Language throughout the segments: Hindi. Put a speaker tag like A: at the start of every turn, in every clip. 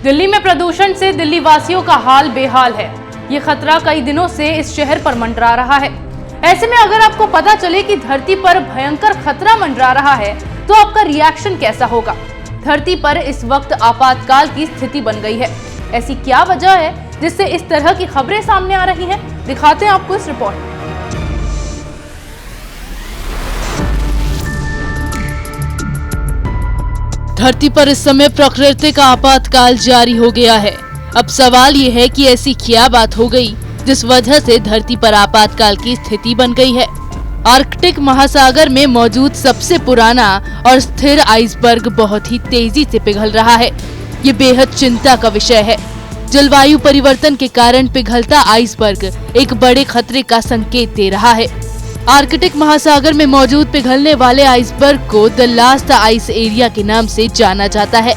A: दिल्ली में प्रदूषण से दिल्ली वासियों का हाल बेहाल है। ये खतरा कई दिनों से इस शहर पर मंडरा रहा है। ऐसे में अगर आपको पता चले कि धरती पर भयंकर खतरा मंडरा रहा है तो आपका रिएक्शन कैसा होगा? धरती पर इस वक्त आपातकाल की स्थिति बन गई है। ऐसी क्या वजह है जिससे इस तरह की खबरें सामने आ रही हैं? दिखाते हैं आपको इस रिपोर्ट में। धरती पर इस समय प्राकृतिक आपातकाल जारी हो गया है। अब सवाल ये है कि ऐसी क्या बात हो गई जिस वजह से धरती पर आपातकाल की स्थिति बन गई है। आर्कटिक महासागर में मौजूद सबसे पुराना और स्थिर आइसबर्ग बहुत ही तेजी से पिघल रहा है। ये बेहद चिंता का विषय है। जलवायु परिवर्तन के कारण पिघलता आइसबर्ग एक बड़े खतरे का संकेत दे रहा है। आर्कटिक महासागर में मौजूद पिघलने वाले आइसबर्ग को द लास्ट आइस एरिया के नाम से जाना जाता है।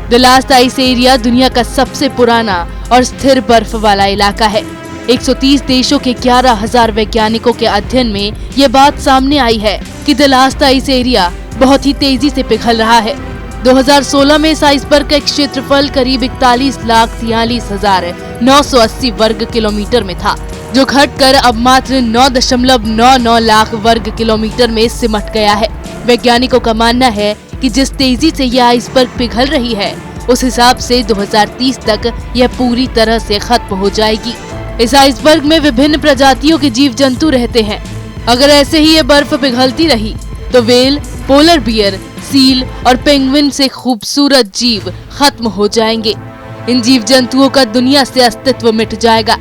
A: द लास्ट आइस एरिया दुनिया का सबसे पुराना और स्थिर बर्फ वाला इलाका है। 130 देशों के 11,000 वैज्ञानिकों के अध्ययन में ये बात सामने आई है कि द लास्ट आइस एरिया बहुत ही तेजी से पिघल रहा है। 2016 में इस आइसबर्ग का क्षेत्रफल करीब 41,43,980 वर्ग किलोमीटर में था, जो घटकर अब मात्र 9.99 लाख वर्ग किलोमीटर में सिमट गया है। वैज्ञानिकों का मानना है कि जिस तेजी से यह आइसबर्ग पिघल रही है, उस हिसाब से 2030 तक यह पूरी तरह से खत्म हो जाएगी। इस आइसबर्ग में विभिन्न प्रजातियों के जीव जंतु रहते हैं। अगर ऐसे ही ये बर्फ पिघलती रही तो वेल, पोलर बियर, सील और पेंगुइन से खूबसूरत जीव खत्म हो जाएंगे। इन जीव जंतुओं का दुनिया से अस्तित्व मिट जाएगा।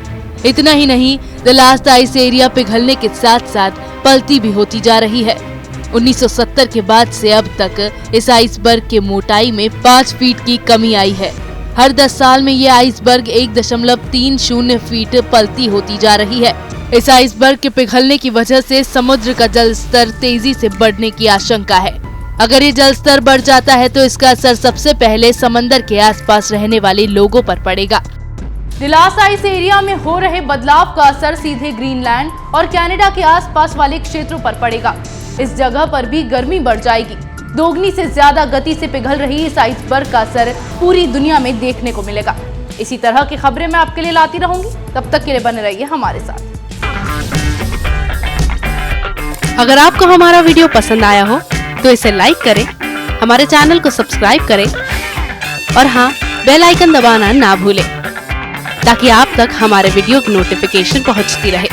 A: इतना ही नहीं, द लास्ट आइस एरिया पिघलने के साथ साथ पलती भी होती जा रही है। 1970 के बाद से अब तक इस आइसबर्ग के मोटाई में 5 फीट की कमी आई है। हर 10 साल में ये आइसबर्ग 1.30 फीट पलती होती जा रही है। इस आइसबर्ग के पिघलने की वजह से समुद्र का जल स्तर तेजी से बढ़ने की आशंका है। अगर ये जल स्तर बढ़ जाता है तो इसका असर सबसे पहले समंदर के आसपास रहने वाले लोगों पर पड़ेगा। द लास्ट आइस एरिया में हो रहे बदलाव का असर सीधे ग्रीनलैंड और कनाडा के आसपास वाले क्षेत्रों पर पड़ेगा। इस जगह पर भी गर्मी बढ़ जाएगी। दोगुनी से ज्यादा गति से पिघल रही इस आइसबर्ग का असर पूरी दुनिया में देखने को मिलेगा। इसी तरह की खबरें मैं आपके लिए लाती रहूंगी। तब तक के लिए बने रहिए हमारे साथ।
B: अगर आपको हमारा वीडियो पसंद आया हो तो इसे लाइक करें, हमारे चैनल को सब्सक्राइब करें और हाँ, बेल आइकन दबाना ना भूलें ताकि आप तक हमारे वीडियो की नोटिफिकेशन पहुंचती रहे।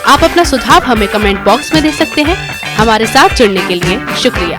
B: आप अपना सुझाव हमें कमेंट बॉक्स में दे सकते हैं। हमारे साथ जुड़ने के लिए शुक्रिया।